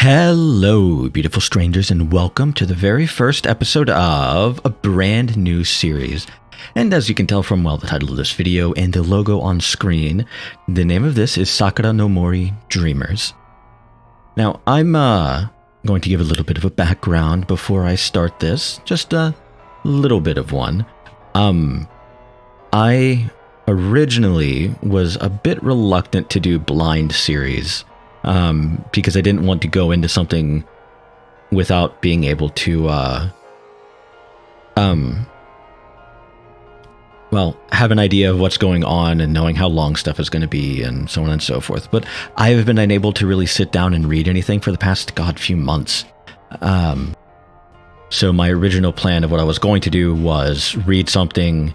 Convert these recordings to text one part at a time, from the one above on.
Hello, beautiful strangers, and welcome to the very first episode of a brand new series. And as you can tell from, the title of this video and the logo on screen, the name of this is Sakura no Mori Dreamers. Now, I'm going to give a little bit of a background before I start this, just a little bit of one. I originally was a bit reluctant to do blind series, because I didn't want to go into something without being able to, have an idea of what's going on and knowing how long stuff is going to be and so on and so forth. But I have been unable to really sit down and read anything for the past, few months. So my original plan of what I was going to do was read something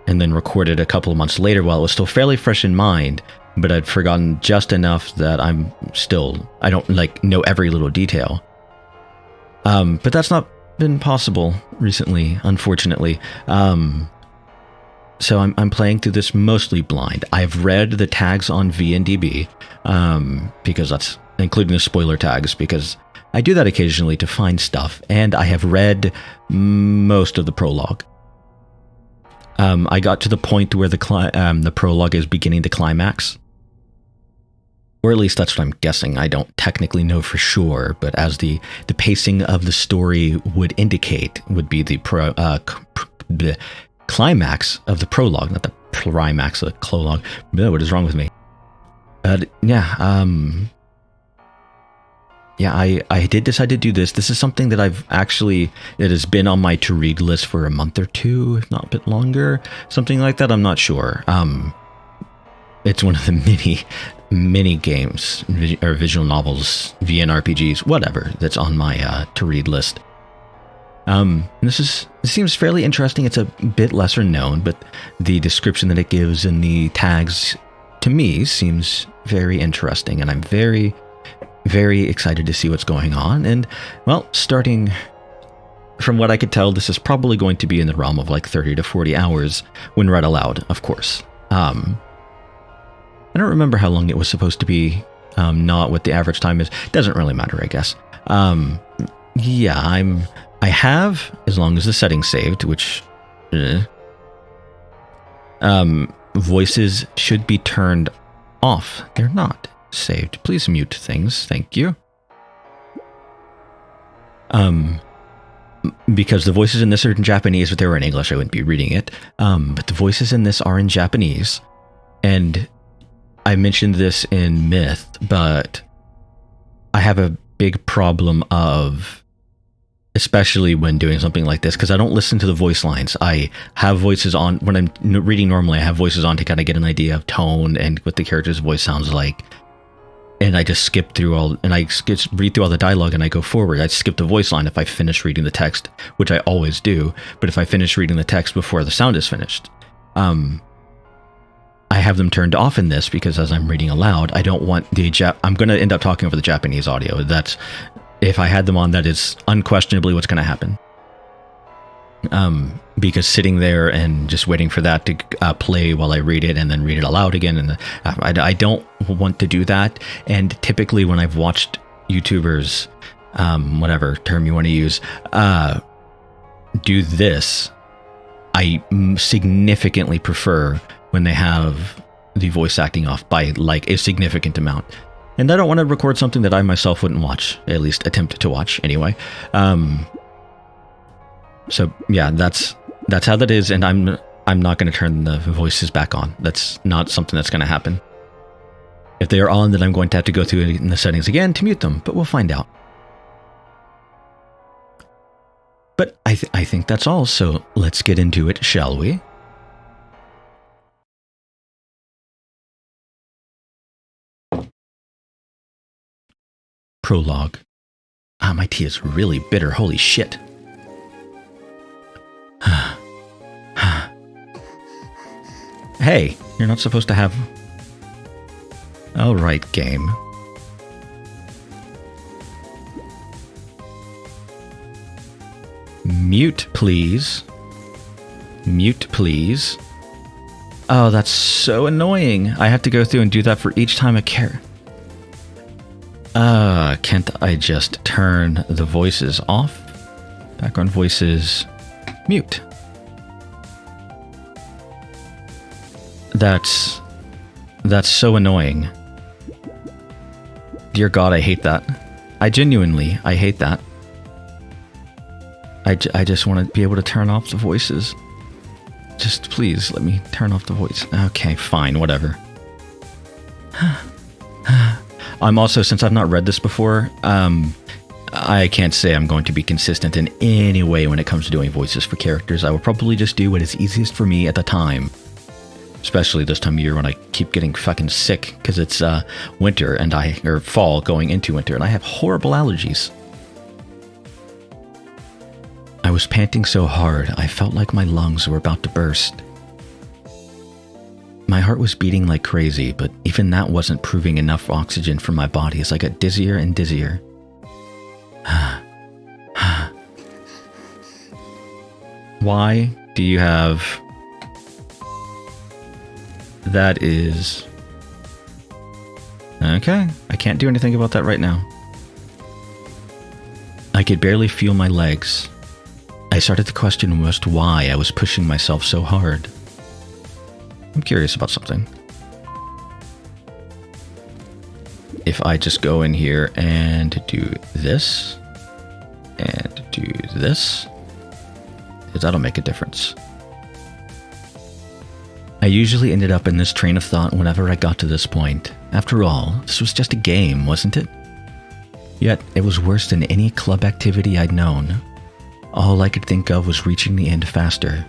and then record it a couple of months later while it was still fairly fresh in mind, but I'd forgotten just enough that I don't know every little detail. But that's not been possible recently, unfortunately. So I'm playing through this mostly blind. I've read the tags on VNDB, because that's including the spoiler tags, because I do that occasionally to find stuff, and I have read most of the prologue. I got to the point where the prologue is beginning to climax. Or at least that's what I'm guessing. I don't technically know for sure, but as the pacing of the story would indicate, would be the climax of the prologue, not the climax of the prologue. What is wrong with me? I did decide to do this. This is something that it has been on my to-read list for a month or two, if not a bit longer, something like that. I'm not sure. It's one of the mini games or visual novels, VNRPGs, whatever, that's on my to-read list. This seems fairly interesting. It's a bit lesser known, but the description that it gives in the tags to me seems very interesting, and I'm very, very excited to see what's going on. And, starting from what I could tell, this is probably going to be in the realm of 30 to 40 hours when read aloud, of course. I don't remember how long it was supposed to be, not what the average time is. Doesn't really matter, I guess. I have, as long as the setting's saved, which, voices should be turned off. They're not saved. Please mute things. Thank you. Because the voices in this are in Japanese, but they were in English, I wouldn't be reading it. But the voices in this are in Japanese, and I mentioned this in Myth, but I have a big problem of, especially when doing something like this, because I don't listen to the voice lines. I have voices on, when I'm reading normally, I have voices on to kind of get an idea of tone and what the character's voice sounds like. And I just skip through read through all the dialogue and I go forward. I skip the voice line if I finish reading the text, which I always do. But if I finish reading the text before the sound is finished, I have them turned off in this because as I'm reading aloud, I don't want I'm going to end up talking over the Japanese audio. If I had them on, that is unquestionably what's going to happen. Because sitting there and just waiting for that to play while I read it and then read it aloud again, and I don't want to do that. And typically when I've watched YouTubers, whatever term you want to use, do this, I significantly prefer when they have the voice acting off by a significant amount. And I don't want to record something that I myself wouldn't watch, at least attempt to watch anyway. So yeah, that's how that is, and I'm not going to turn the voices back on. That's not something that's going to happen. If they are on, then I'm going to have to go through in the settings again to mute them, but we'll find out. But I think that's all, so let's get into it, shall we? Prologue. My tea is really bitter, holy shit. Hey, you're not supposed to have... Alright, game. Mute, please. Mute, please. Oh, that's so annoying. I have to go through and do that for each time a character. Can't I just turn the voices off? Background voices, mute. That's so annoying. Dear God, I hate that. I hate that. I just want to be able to turn off the voices. Just please let me turn off the voice. Okay, fine, whatever. I'm also, since I've not read this before, I can't say I'm going to be consistent in any way when it comes to doing voices for characters. I will probably just do what is easiest for me at the time. Especially this time of year when I keep getting fucking sick because it's winter or fall going into winter and I have horrible allergies. I was panting so hard I felt like my lungs were about to burst. My heart was beating like crazy, but even that wasn't proving enough oxygen for my body as I got dizzier and dizzier. Why do you have... That is... Okay, I can't do anything about that right now. I could barely feel my legs. I started to question almost why I was pushing myself so hard. I'm curious about something. If I just go in here and do this, and do this, that'll make a difference. I usually ended up in this train of thought whenever I got to this point. After all, this was just a game, wasn't it? Yet, it was worse than any club activity I'd known. All I could think of was reaching the end faster.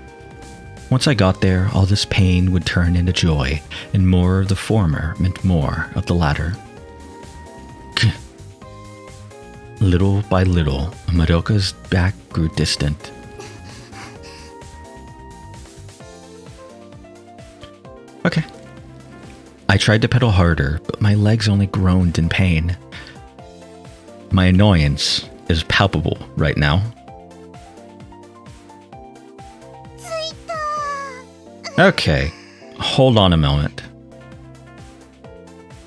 Once I got there, all this pain would turn into joy, and more of the former meant more of the latter. Little by little, Madoka's back grew distant. Okay. I tried to pedal harder, but my legs only groaned in pain. My annoyance is palpable right now. Okay, hold on a moment.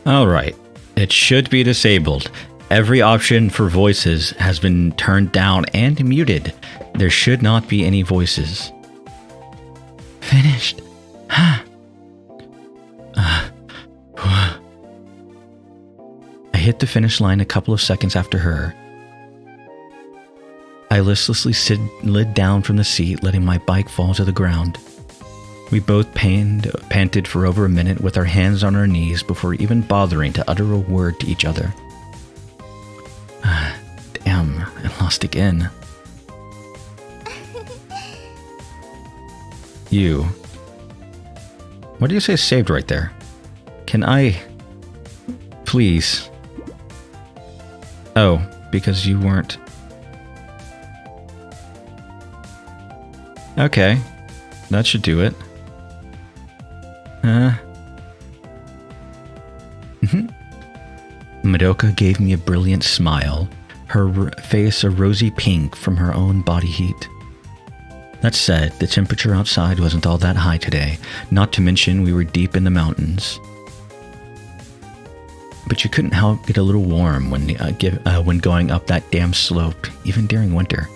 Alright, it should be disabled. Every option for voices has been turned down and muted. There should not be any voices. Finished. I hit the finish line a couple of seconds after her. I listlessly slid down from the seat, letting my bike fall to the ground. We both panted for over a minute with our hands on our knees before even bothering to utter a word to each other. Damn, I lost again. You. What do you say saved right there? Can I... Please. Oh, because you weren't... Okay, that should do it. Madoka gave me a brilliant smile, her face a rosy pink from her own body heat. That said, the temperature outside wasn't all that high today, not to mention we were deep in the mountains. But you couldn't help get a little warm when going up that damn slope, even during winter.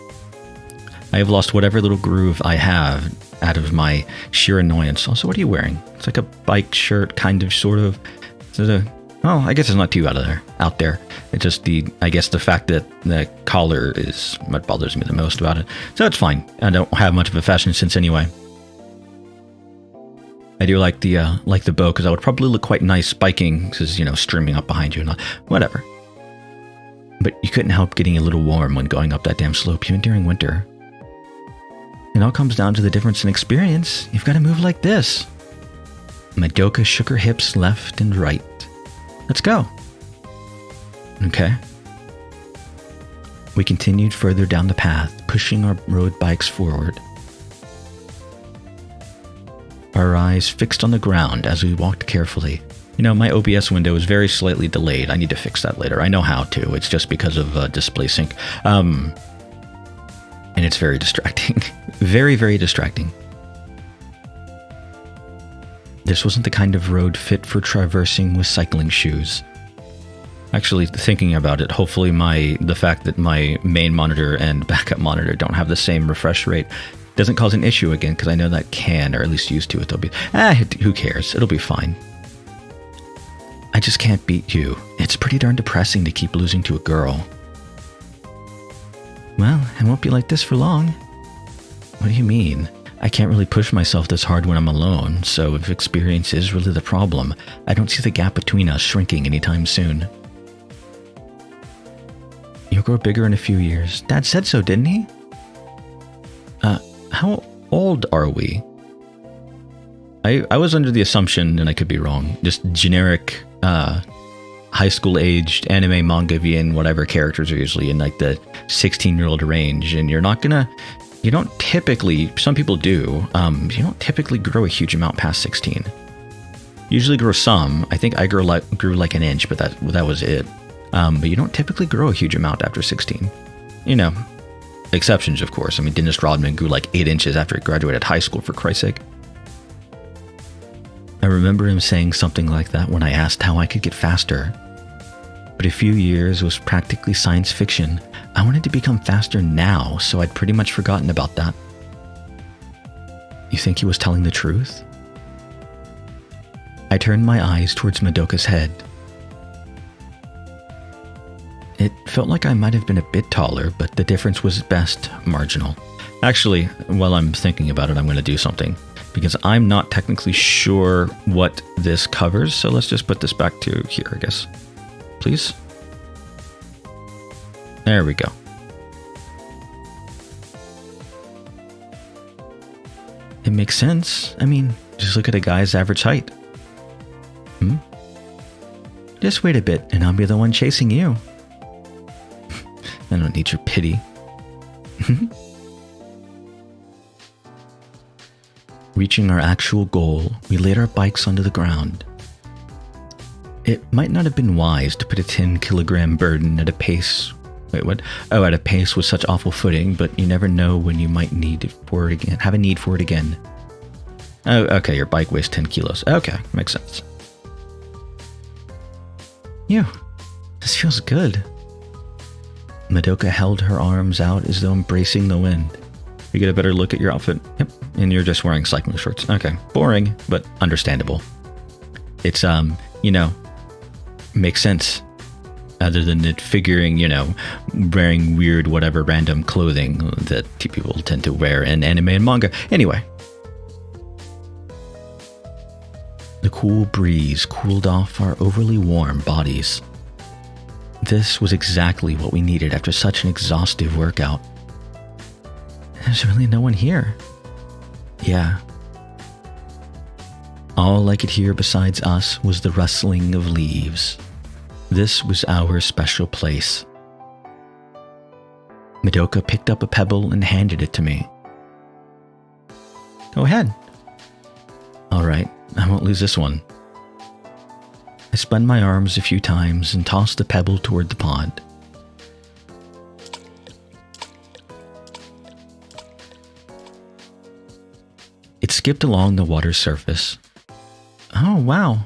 I have lost whatever little groove I have out of my sheer annoyance. Also, what are you wearing? It's like a bike shirt, kind of, sort of. Oh, I guess it's not too out there. It's just I guess the fact that the collar is what bothers me the most about it. So it's fine. I don't have much of a fashion sense anyway. I do like the bow because I would probably look quite nice biking because, streaming up behind you and all. Whatever. But you couldn't help getting a little warm when going up that damn slope, even during winter. It all comes down to the difference in experience. You've got to move like this. Madoka shook her hips left and right. Let's go. Okay. We continued further down the path, pushing our road bikes forward. Our eyes fixed on the ground as we walked carefully. My OBS window is very slightly delayed. I need to fix that later. I know how to. It's just because of display sync. And it's very distracting. Very, very distracting. This wasn't the kind of road fit for traversing with cycling shoes. Actually, thinking about it, hopefully the fact that my main monitor and backup monitor don't have the same refresh rate doesn't cause an issue again, because I know that can, or at least used to it. They'll be, who cares? It'll be fine. I just can't beat you. It's pretty darn depressing to keep losing to a girl. Well, it won't be like this for long. What do you mean? I can't really push myself this hard when I'm alone, so if experience is really the problem, I don't see the gap between us shrinking anytime soon. You'll grow bigger in a few years. Dad said so, didn't he? How old are we? I was under the assumption, and I could be wrong, just generic high school aged anime, manga, VN, whatever characters are usually in like the 16-year-old range, and you don't typically, some people do, you don't typically grow a huge amount past 16. Usually grow some. I think I grew like an inch, but that was it. But you don't typically grow a huge amount after 16. You know, exceptions, of course. I mean, Dennis Rodman grew like 8 inches after he graduated high school, for Christ's sake. I remember him saying something like that when I asked how I could get faster. But a few years was practically science fiction. I wanted to become faster now, so I'd pretty much forgotten about that. You think he was telling the truth? I turned my eyes towards Madoka's head. It felt like I might have been a bit taller, but the difference was at best marginal. Actually, while I'm thinking about it, I'm going to do something, because I'm not technically sure what this covers, so let's just put this back to here, I guess. Please? There we go. It makes sense. I mean, just look at a guy's average height. Just wait a bit, and I'll be the one chasing you. I don't need your pity. Reaching our actual goal, we laid our bikes onto the ground. It might not have been wise to put a 10-kilogram burden at a pace... Wait, what? Oh, at a pace with such awful footing, but you never know when you might need it for it again. Have a need for it again. Oh, okay, your bike weighs 10 kilos. Okay, makes sense. Phew, this feels good. Madoka held her arms out as though embracing the wind. You get a better look at your outfit. Yep, and you're just wearing cycling shorts. Okay, boring, but understandable. It's, makes sense. Other than it figuring, wearing weird whatever random clothing that people tend to wear in anime and manga. Anyway. The cool breeze cooled off our overly warm bodies. This was exactly what we needed after such an exhaustive workout. There's really no one here. Yeah. All I could hear besides us was the rustling of leaves. This was our special place. Madoka picked up a pebble and handed it to me. Go ahead. All right, I won't lose this one. I spun my arms a few times and tossed the pebble toward the pond. It skipped along the water's surface. Oh, wow.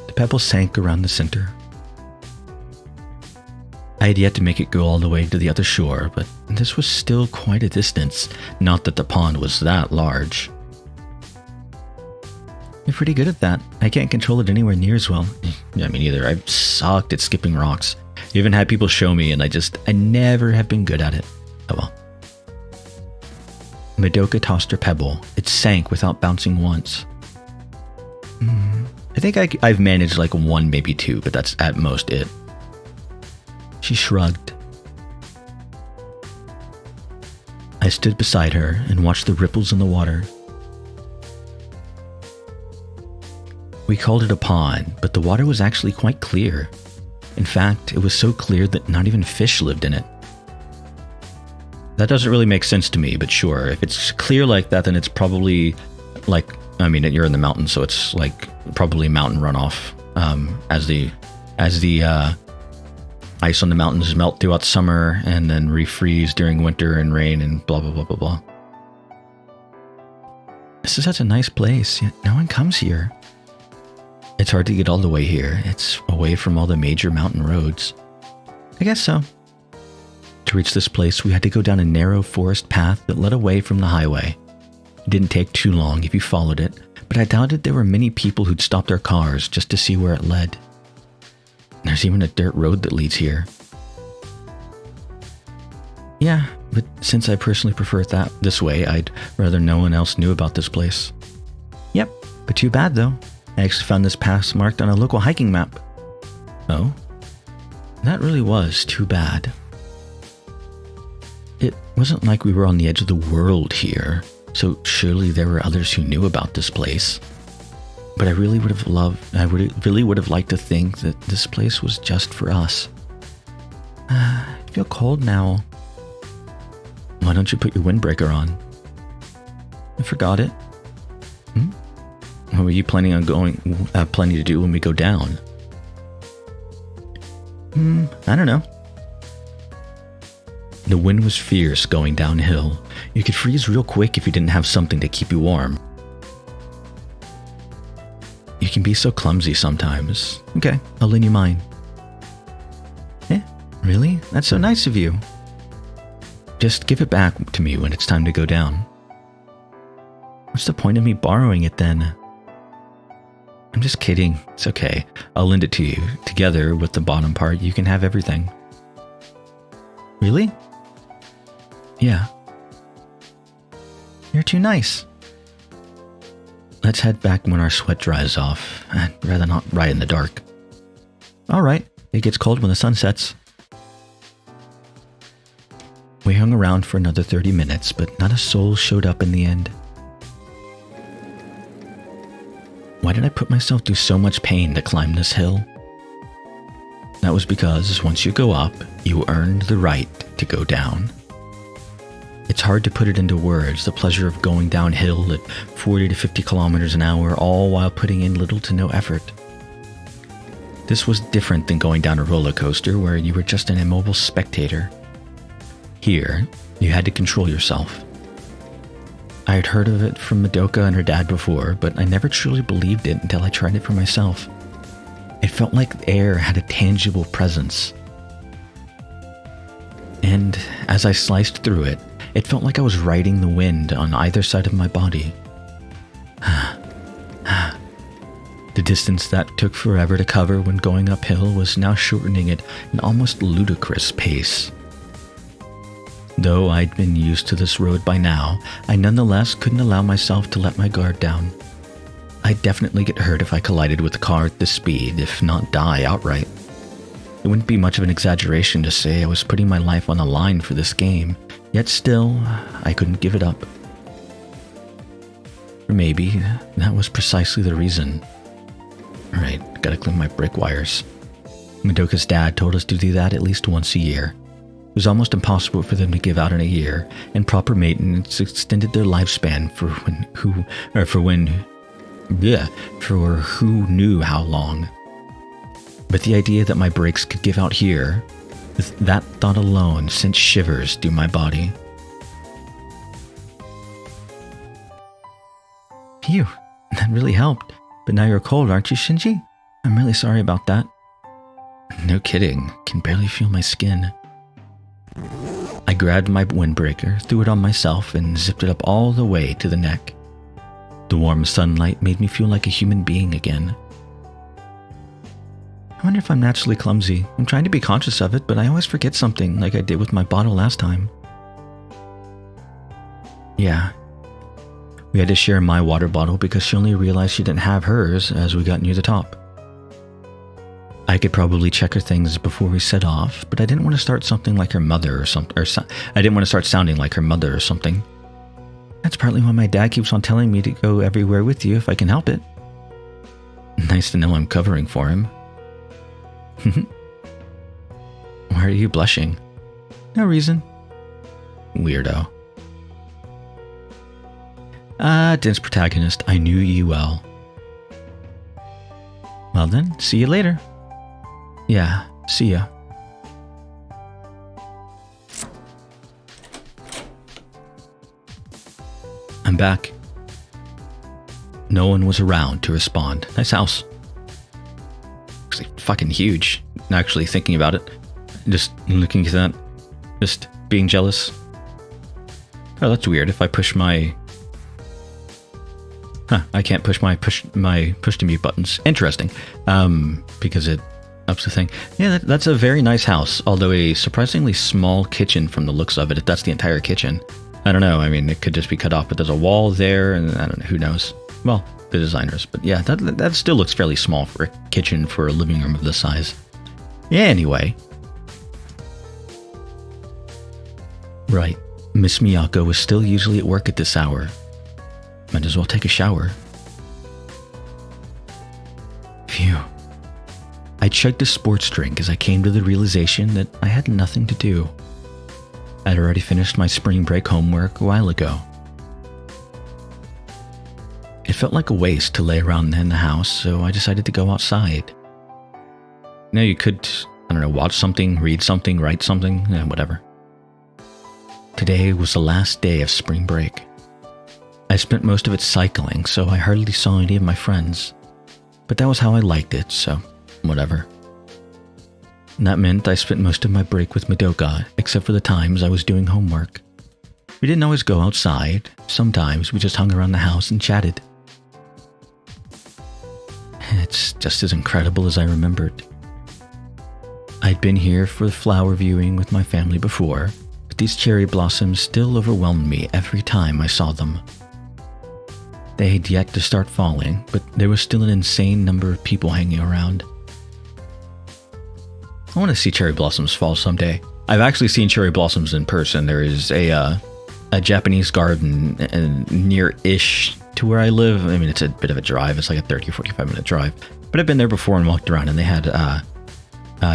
The pebble sank around the center. I had yet to make it go all the way to the other shore, but this was still quite a distance, not that the pond was that large. You're pretty good at that. I can't control it anywhere near as well. I mean, either. I've sucked at skipping rocks. I even had people show me, and I never have been good at it. Oh well. Madoka tossed her pebble. It sank without bouncing once. I think I've managed like one, maybe two, but that's at most it. She shrugged. I stood beside her and watched the ripples in the water. We called it a pond, but the water was actually quite clear. In fact, it was so clear that not even fish lived in it. That doesn't really make sense to me, but sure, if it's clear like that, then it's probably like, I mean, you're in the mountains, so it's like probably mountain runoff. As the ice on the mountains melt throughout summer and then refreeze during winter and rain and blah, blah, blah, blah, blah. This is such a nice place, yet no one comes here. It's hard to get all the way here. It's away from all the major mountain roads. I guess so. To reach this place, we had to go down a narrow forest path that led away from the highway. It didn't take too long if you followed it, but I doubted there were many people who'd stop their cars just to see where it led. There's even a dirt road that leads here. Yeah, but since I personally prefer it this way, I'd rather no one else knew about this place. Yep, but too bad though. I actually found this path marked on a local hiking map. Oh? That really was too bad. It wasn't like we were on the edge of the world here, so surely there were others who knew about this place. But I really would have liked to think that this place was just for us. I feel cold now. Why don't you put your windbreaker on? I forgot it. What were you planning to do when we go down? I don't know. The wind was fierce going downhill. You could freeze real quick if you didn't have something to keep you warm. You can be so clumsy sometimes. Okay, I'll lend you mine. Really? That's so nice of you. Just give it back to me when it's time to go down. What's the point of me borrowing it then? I'm just kidding. It's okay. I'll lend it to you. Together with the bottom part, you can have everything. Really? Yeah. You're too nice. Let's head back when our sweat dries off. I'd rather not ride in the dark. Alright, it gets cold when the sun sets. We hung around for another 30 minutes, but not a soul showed up in the end. Why did I put myself through so much pain to climb this hill? That was because once you go up, you earned the right to go down. It's hard to put it into words, the pleasure of going downhill at 40 to 50 kilometers an hour, all while putting in little to no effort. This was different than going down a roller coaster where you were just an immobile spectator. Here, you had to control yourself. I had heard of it from Madoka and her dad before, but I never truly believed it until I tried it for myself. It felt like the air had a tangible presence. And as I sliced through it, it felt like I was riding the wind on either side of my body. The distance that took forever to cover when going uphill was now shortening at an almost ludicrous pace. Though I'd been used to this road by now, I nonetheless couldn't allow myself to let my guard down. I'd definitely get hurt if I collided with a car at this speed, if not die outright. It wouldn't be much of an exaggeration to say I was putting my life on the line for this game, yet still, I couldn't give it up. Or maybe that was precisely the reason. Alright, gotta clean my brake wires. Madoka's dad told us to do that at least once a year. It was almost impossible for them to give out in a year, and proper maintenance extended their lifespan for who knew how long. But the idea that my brakes could give out here, that thought alone sent shivers through my body. Phew, that really helped. But now you're cold, aren't you, Shinji? I'm really sorry about that. No kidding, can barely feel my skin. I grabbed my windbreaker, threw it on myself, and zipped it up all the way to the neck. The warm sunlight made me feel like a human being again. I wonder if I'm naturally clumsy. I'm trying to be conscious of it, but I always forget something like I did with my bottle last time. Yeah. We had to share my water bottle because she only realized she didn't have hers as we got near the top. I could probably check her things before we set off, but I didn't want to start something like her mother or something. I didn't want to start sounding like her mother or something. That's partly why my dad keeps on telling me to go everywhere with you if I can help it. Nice to know I'm covering for him. Why are you blushing? No reason. Weirdo. Dense protagonist, I knew you well. Well then, see you later. Yeah, see ya. I'm back. No one was around to respond. Nice house. actually fucking huge. Actually thinking about it. Just looking at that. Just being jealous. Oh, that's weird. If I push my... I can't push my push to mute buttons. Interesting. Because it ups the thing. Yeah, that's a very nice house. Although a surprisingly small kitchen from the looks of it. If that's the entire kitchen. I don't know. I mean, it could just be cut off. But there's a wall there. And I don't know. Who knows? Well, the designers. But yeah, that still looks fairly small for a kitchen for a living room of this size. Yeah, anyway. Right. Miss Miyako was still usually at work at this hour. Might as well take a shower. Phew. I chugged a sports drink as I came to the realization that I had nothing to do. I'd already finished my spring break homework a while ago. It felt like a waste to lay around in the house, so I decided to go outside. You know, you could, I don't know, watch something, read something, write something, whatever. Today was the last day of spring break. I spent most of it cycling, so I hardly saw any of my friends. But that was how I liked it, so whatever. And that meant I spent most of my break with Madoka, except for the times I was doing homework. We didn't always go outside. Sometimes we just hung around the house and chatted. It's just as incredible as I remembered. I'd been here for flower viewing with my family before, but these cherry blossoms still overwhelmed me every time I saw them. They had yet to start falling, but there was still an insane number of people hanging around. I want to see cherry blossoms fall someday. I've actually seen cherry blossoms in person. There is a Japanese garden near-ish to where I live. I mean, it's a bit of a drive. It's like a 30 or 45 minute drive. But I've been there before and walked around, and they had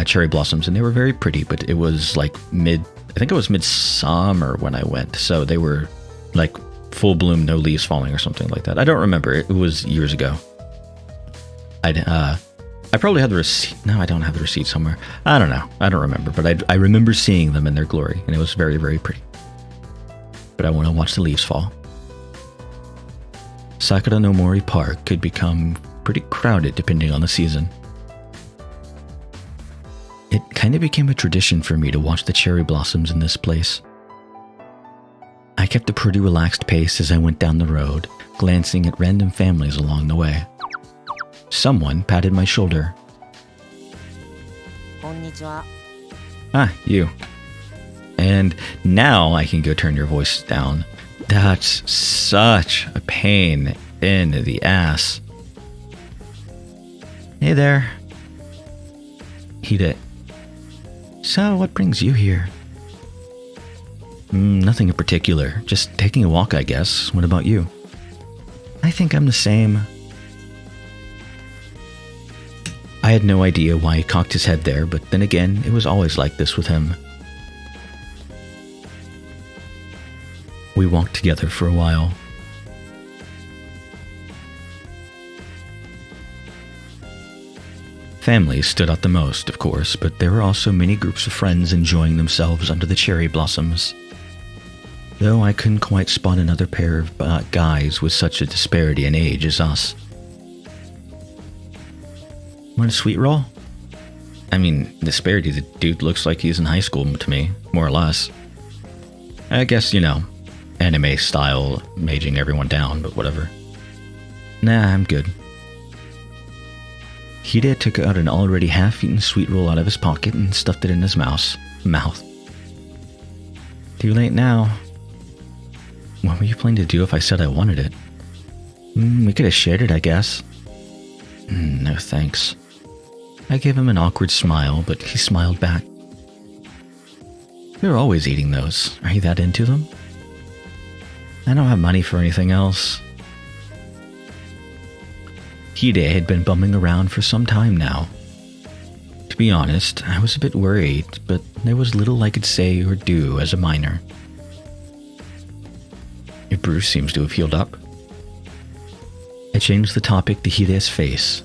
cherry blossoms, and they were very pretty, but it was like I think it was midsummer when I went. So they were like full bloom, no leaves falling or something like that. I don't remember. It was years ago. I probably had the receipt. No, I don't have the receipt somewhere. I don't know. I don't remember. But I remember seeing them in their glory, and it was very, very pretty. But I want to watch the leaves fall. Sakura no Mori Park could become pretty crowded depending on the season. It kind of became a tradition for me to watch the cherry blossoms in this place. I kept a pretty relaxed pace as I went down the road, glancing at random families along the way. Someone patted my shoulder. Konnichiwa. Ah, you. And now I can go turn your voice down. That's such a pain in the ass. Hey there. Hide. So, what brings you here? Nothing in particular. Just taking a walk, I guess. What about you? I think I'm the same. I had no idea why he cocked his head there, but then again, it was always like this with him. We walked together for a while. Families stood out the most, of course, but there were also many groups of friends enjoying themselves under the cherry blossoms. Though I couldn't quite spot another pair of guys with such a disparity in age as us. Want a sweet roll? I mean, disparity, the dude looks like he's in high school to me, more or less. I guess, anime style, maging everyone down, but whatever. Nah, I'm good. Hide took out an already half-eaten sweet roll out of his pocket and stuffed it in his mouth. Too late now. What were you planning to do if I said I wanted it? We could have shared it, I guess. No thanks. I gave him an awkward smile, but he smiled back. You're always eating those. Are you that into them? I don't have money for anything else. Hide had been bumming around for some time now. To be honest, I was a bit worried, but there was little I could say or do as a minor. Your bruise seems to have healed up. I changed the topic to Hide's face.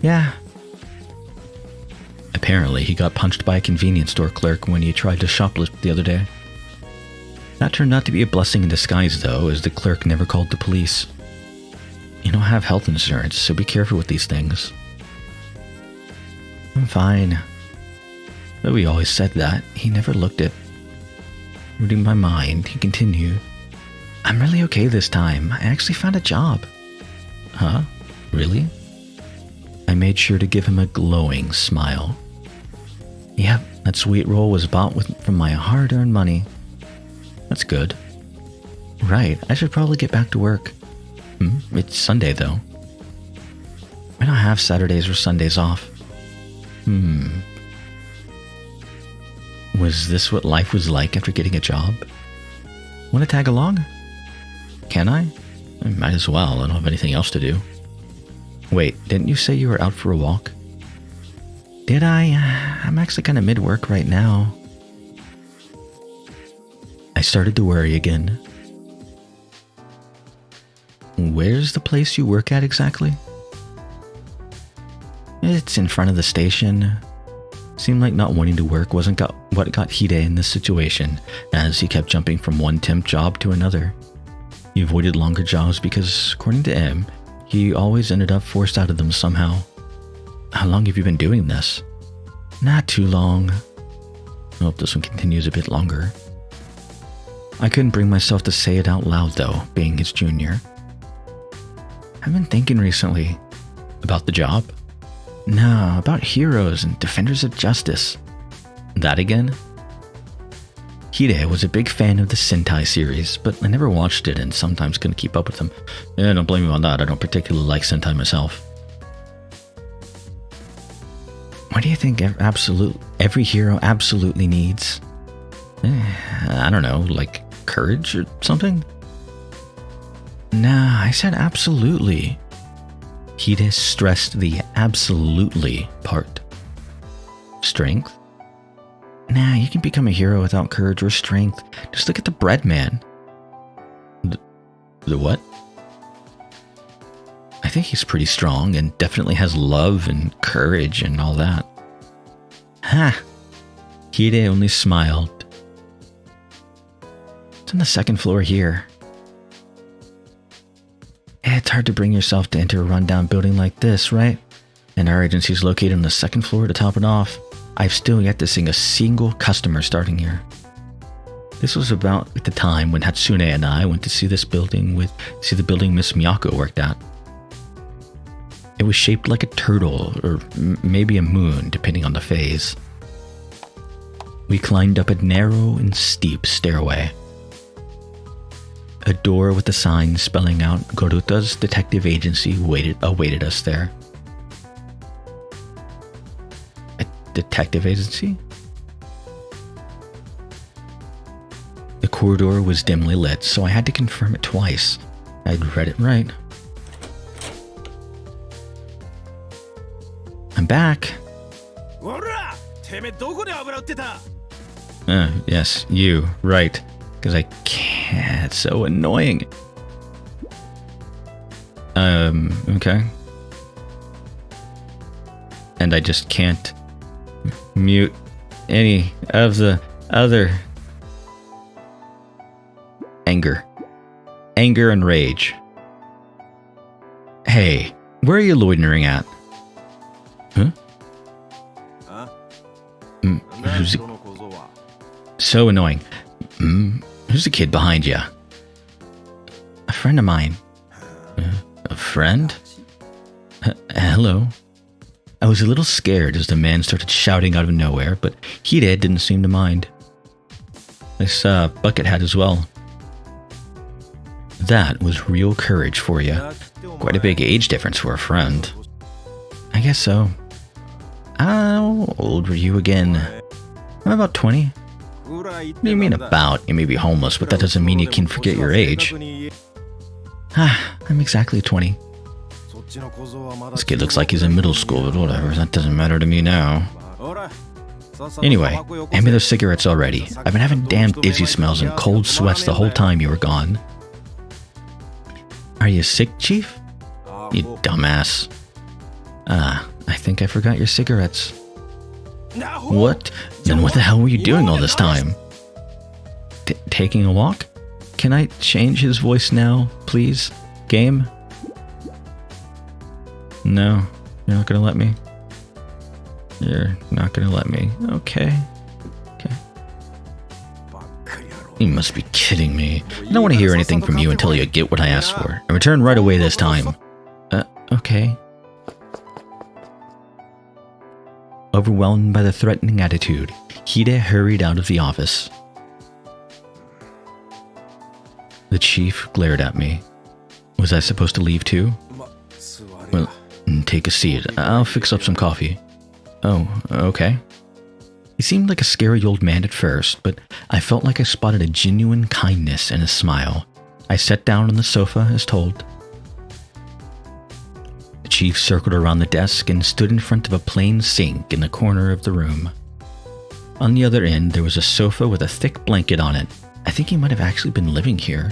Yeah. Apparently, he got punched by a convenience store clerk when he tried to shoplift the other day. That turned out to be a blessing in disguise, though, as the clerk never called the police. You don't have health insurance, so be careful with these things. I'm fine. Though he always said that, he never looked it. Reading my mind, he continued, I'm really okay this time. I actually found a job. Huh? Really? I made sure to give him a glowing smile. Yep, that sweet roll was bought from my hard-earned money. That's good. Right, I should probably get back to work. It's Sunday, though. I don't have Saturdays or Sundays off. Was this what life was like after getting a job? Want to tag along? Can I? I might as well. I don't have anything else to do. Wait, didn't you say you were out for a walk? Did I? I'm actually kind of mid-work right now. I started to worry again. Where's the place you work at exactly? It's in front of the station. Seemed like not wanting to work wasn't what got Hide in this situation, as he kept jumping from one temp job to another. He avoided longer jobs because, according to M, he always ended up forced out of them somehow. How long have you been doing this? Not too long. I hope this one continues a bit longer. I couldn't bring myself to say it out loud though, being his junior. I've been thinking recently. About the job? No, about heroes and defenders of justice. That again? Hide was a big fan of the Sentai series, but I never watched it and sometimes couldn't keep up with them. Yeah, don't blame me on that, I don't particularly like Sentai myself. What do you think every hero absolutely needs? I don't know, like courage or something? Nah, I said absolutely. Hide stressed the absolutely part. Strength? Nah, you can become a hero without courage or strength. Just look at the bread man. The what? I think he's pretty strong and definitely has love and courage and all that. Ha! Hide only smiled. It's on the second floor here. It's hard to bring yourself to enter a rundown building like this, right? And our agency is located on the second floor to top it off. I've still yet to see a single customer starting here. This was about at the time when Hatsune and I went to see the building Miss Miyako worked at. It was shaped like a turtle, or maybe a moon, depending on the phase. We climbed up a narrow and steep stairway. A door with a sign spelling out Goruta's detective agency awaited us there. A detective agency? The corridor was dimly lit, so I had to confirm it twice. I'd read it right. I'm back. Yes, you, right. Because I can't. It's so annoying. Okay. And I just can't mute any of the other anger and rage. Hey, where are you loitering at? Huh? So annoying. Who's the kid behind you? A friend of mine. A friend? Hello. I was a little scared as the man started shouting out of nowhere, but Hide didn't seem to mind. This bucket hat as well. That was real courage for you. Quite a big age difference for a friend. I guess so. How old were you again? I'm about 20. What do you mean about? You may be homeless, but that doesn't mean you can forget your age. I'm exactly 20. This kid looks like he's in middle school, but whatever, that doesn't matter to me now. Anyway, hand me those cigarettes already. I've been having damn dizzy smells and cold sweats the whole time you were gone. Are you sick, Chief? You dumbass. I think I forgot your cigarettes. What? Then what the hell were you doing all this time? Taking a walk? Can I change his voice now, please? Game? No, you're not gonna let me? You're not gonna let me. Okay. You must be kidding me. I don't want to hear anything from you until you get what I asked for. And return right away this time. Okay. Overwhelmed by the threatening attitude, Hide hurried out of the office. The chief glared at me. Was I supposed to leave too? Well, take a seat. I'll fix up some coffee. Oh, okay. He seemed like a scary old man at first, but I felt like I spotted a genuine kindness in his smile. I sat down on the sofa as told. The chief circled around the desk and stood in front of a plain sink in the corner of the room. On the other end, there was a sofa with a thick blanket on it. I think he might have actually been living here.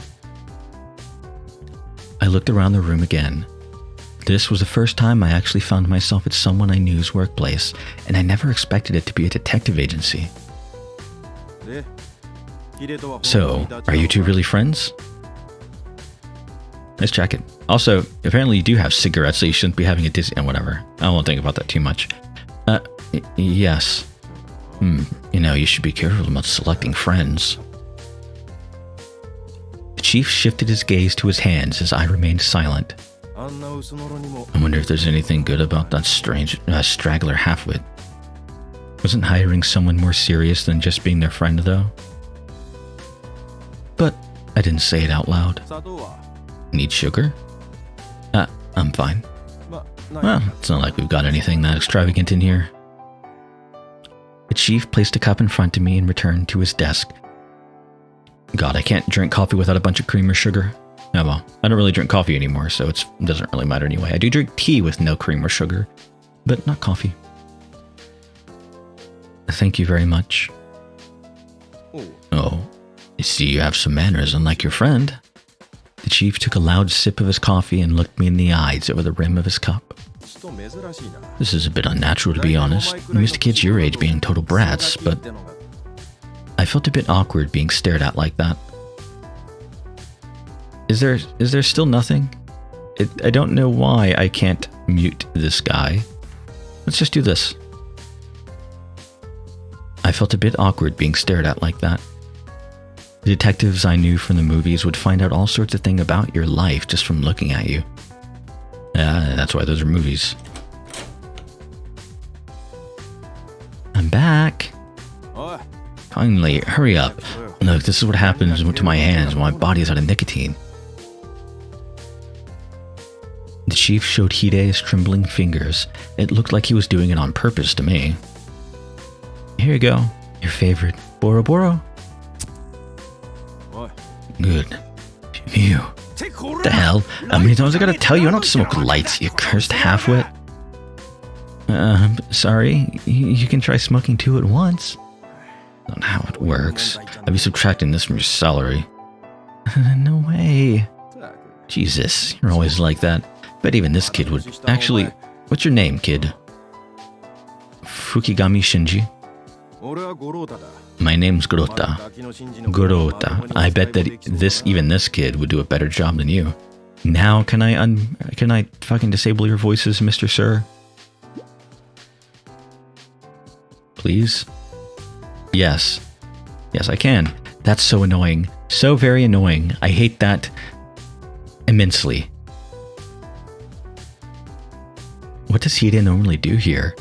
I looked around the room again. This was the first time I actually found myself at someone I knew's workplace, and I never expected it to be a detective agency. So, are you two really friends? Nice jacket. Also, apparently you do have cigarettes, so you shouldn't be having a dizzy... whatever. I won't think about that too much. Yes. You should be careful about selecting friends. The chief shifted his gaze to his hands as I remained silent. I wonder if there's anything good about that strange straggler halfwit. Wasn't hiring someone more serious than just being their friend, though? But I didn't say it out loud. Need sugar? I'm fine. Well, it's not like we've got anything that extravagant in here. The chief placed a cup in front of me and returned to his desk. God, I can't drink coffee without a bunch of cream or sugar. Oh well, I don't really drink coffee anymore, so it doesn't really matter anyway. I do drink tea with no cream or sugar, but not coffee. Thank you very much. Oh, you see you have some manners, unlike your friend. The chief took a loud sip of his coffee and looked me in the eyes over the rim of his cup. This is a bit unnatural, to be honest. I'm used to kids your age being total brats, but I felt a bit awkward being stared at like that. Is there still nothing? I don't know why I can't mute this guy. Let's just do this. I felt a bit awkward being stared at like that. The detectives I knew from the movies would find out all sorts of things about your life just from looking at you. That's why those are movies. I'm back. Finally, hurry up. Look, this is what happens to my hands when my body is out of nicotine. The chief showed Hide his trembling fingers. It looked like he was doing it on purpose to me. Here you go. Your favorite. Boro Boro. Good. Phew. What the hell? How many times I gotta tell you I don't smoke lights, you cursed halfwit? Sorry. You can try smoking two at once. I don't know how it works. I'll be subtracting this from your salary. No way. Jesus, you're always like that. Bet even this kid would... Actually, what's your name, kid? Fukigami Shinji. My name's Gorota. Gorota. I bet that even this kid would do a better job than you. Now can I fucking disable your voices, Mr. Sir? Please? Yes. Yes, I can. That's so annoying. So very annoying. I hate that immensely. What does Hide normally do here?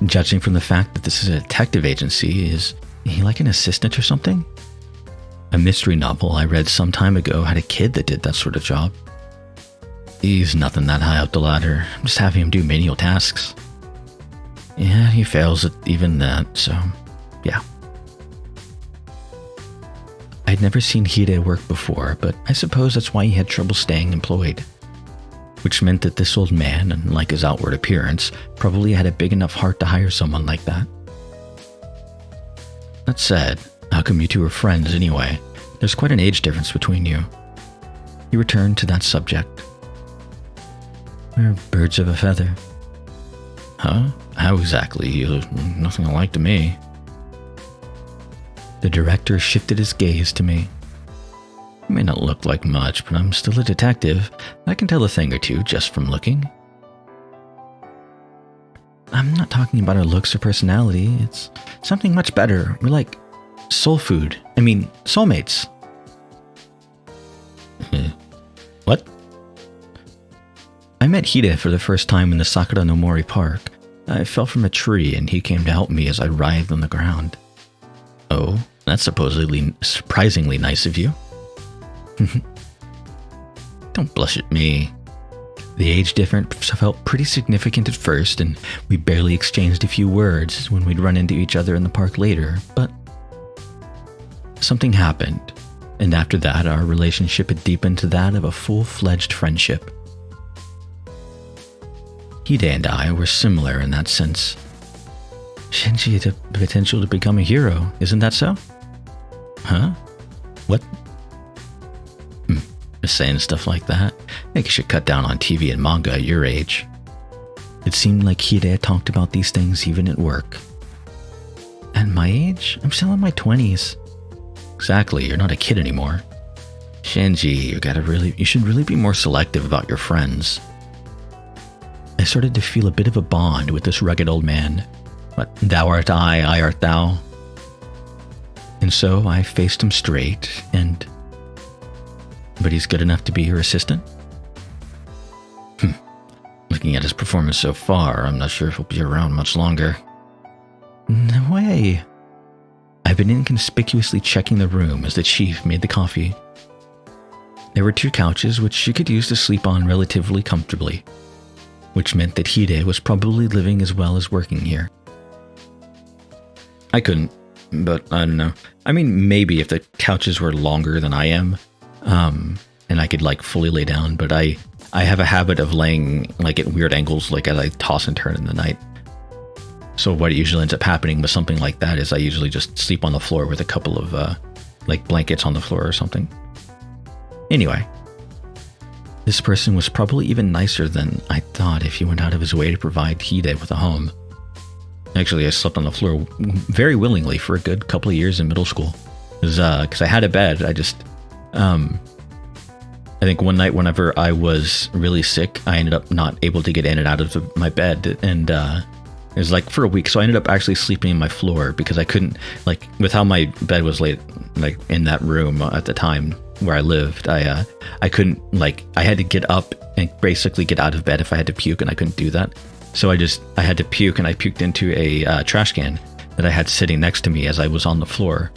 Judging from the fact that this is a detective agency, is he like an assistant or something? A mystery novel I read some time ago had a kid that did that sort of job. He's nothing that high up the ladder. I'm just having him do menial tasks. Yeah, he fails at even that, so yeah. I'd never seen Hide work before, but I suppose that's why he had trouble staying employed. Which meant that this old man, unlike his outward appearance, probably had a big enough heart to hire someone like that. That said, how come you two are friends anyway? There's quite an age difference between you. He returned to that subject. We're birds of a feather. Huh? How exactly? You look nothing alike to me. The director shifted his gaze to me. I may not look like much, but I'm still a detective. I can tell a thing or two just from looking. I'm not talking about our looks or personality. It's something much better. We're like soul food. I mean, soulmates. What? I met Hide for the first time in the Sakura no Mori park. I fell from a tree and he came to help me as I writhed on the ground. Oh, that's supposedly surprisingly nice of you. Don't blush at me. The age difference felt pretty significant at first, and we barely exchanged a few words when we'd run into each other in the park later, but something happened, and after that our relationship had deepened to that of a full-fledged friendship. Hide and I were similar in that sense. Shinji had the potential to become a hero, isn't that so? Huh? What? Just saying stuff like that. I think you should cut down on TV and manga at your age. It seemed like Hide had talked about these things even at work. At my age? I'm still in my 20s. Exactly, you're not a kid anymore. Shinji, you should really be more selective about your friends. I started to feel a bit of a bond with this rugged old man. What, thou art I art thou. And so I faced him straight and... But he's good enough to be your assistant? Looking at his performance so far, I'm not sure if he'll be around much longer. No way. I've been inconspicuously checking the room as the chief made the coffee. There were 2 couches which she could use to sleep on relatively comfortably, which meant that Hide was probably living as well as working here. I couldn't, but I don't know. I mean, maybe if the couches were longer than I am, and I could like fully lay down, but I have a habit of laying like at weird angles, like as I toss and turn in the night. So what usually ends up happening with something like that is I usually just sleep on the floor with a couple of like blankets on the floor or something. Anyway, this person was probably even nicer than I thought if he went out of his way to provide Hide with a home. Actually, I slept on the floor very willingly for a good couple of years in middle school. Because I had a bed, I think one night whenever I was really sick, I ended up not able to get in and out of my bed, and it was like for a week. So I ended up actually sleeping on my floor because I couldn't, like, with how my bed was laid, like in that room at the time where I lived, I couldn't, like, I had to get up and basically get out of bed if I had to puke, and I couldn't do that. So I had to puke, and I puked into a trash can that I had sitting next to me as I was on the floor.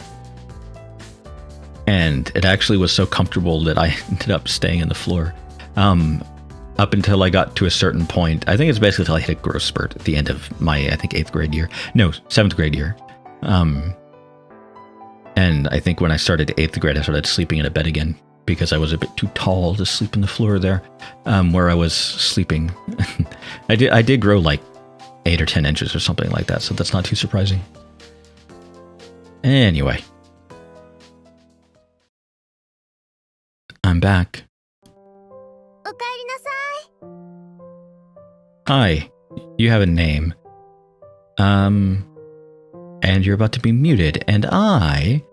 And it actually was so comfortable that I ended up staying on the floor up until I got to a certain point. I think it's basically until I hit a growth spurt at the end of my, I think, 8th grade year. No, 7th grade year. And I think when I started 8th grade, I started sleeping in a bed again because I was a bit too tall to sleep on the floor there where I was sleeping. I did grow like 8 or 10 inches or something like that, so that's not too surprising. Anyway. I'm back. Hi, you have a name. And you're about to be muted, and I...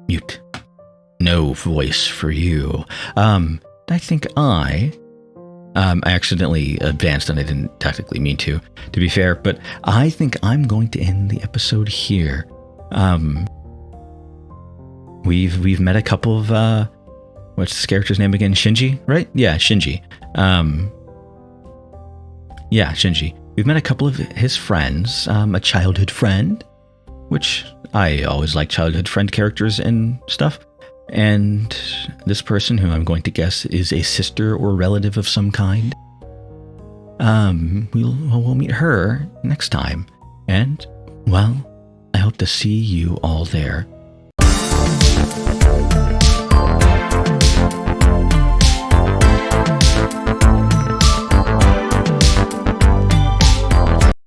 Mute. No voice for you. I think I accidentally advanced, and I didn't technically mean to be fair, but I think I'm going to end the episode here. We've met a couple of, what's this character's name again? Shinji, right? Yeah, Shinji. Yeah, Shinji. We've met a couple of his friends, a childhood friend, which I always like childhood friend characters and stuff. And this person, who I'm going to guess is a sister or relative of some kind. We'll meet her next time. And, well, I hope to see you all there.